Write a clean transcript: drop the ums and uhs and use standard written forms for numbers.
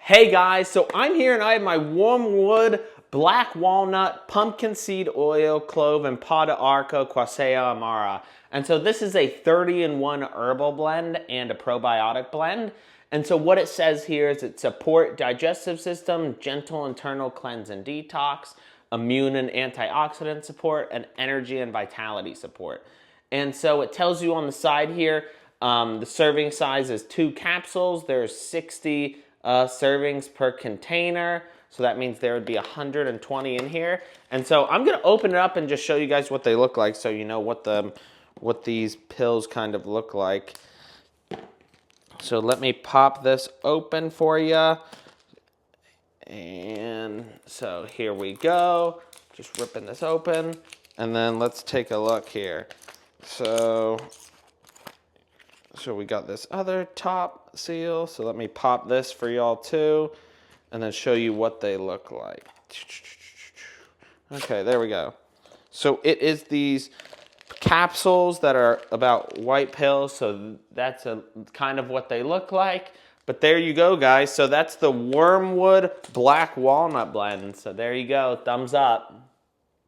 Hey guys, so I'm here and I have my Wormwood, black walnut, pumpkin seed oil, clove, and pod de arco, Quassia, Amara. And so this is a 30-in-1 herbal blend and a probiotic blend. And so what it says here is it support digestive system, gentle internal cleanse and detox, immune and antioxidant support, and energy and vitality support. And so it tells you on the side here, the serving size is 2 capsules. There's 60 servings per container. So that means there would be 120 in here. And so I'm going to open it up and just show you guys what they look like so you know what these pills kind of look like. So let me pop this open for you. And so here we go. Just ripping this open. And then let's take a look here. So we got this other top seal. So let me pop this for y'all too. And then show you what they look like. Okay, there we go. So it is these capsules that are about white pills. So that's kind of what they look like. But there you go, guys. So that's the Wormwood Black Walnut Blend. So there you go. Thumbs up.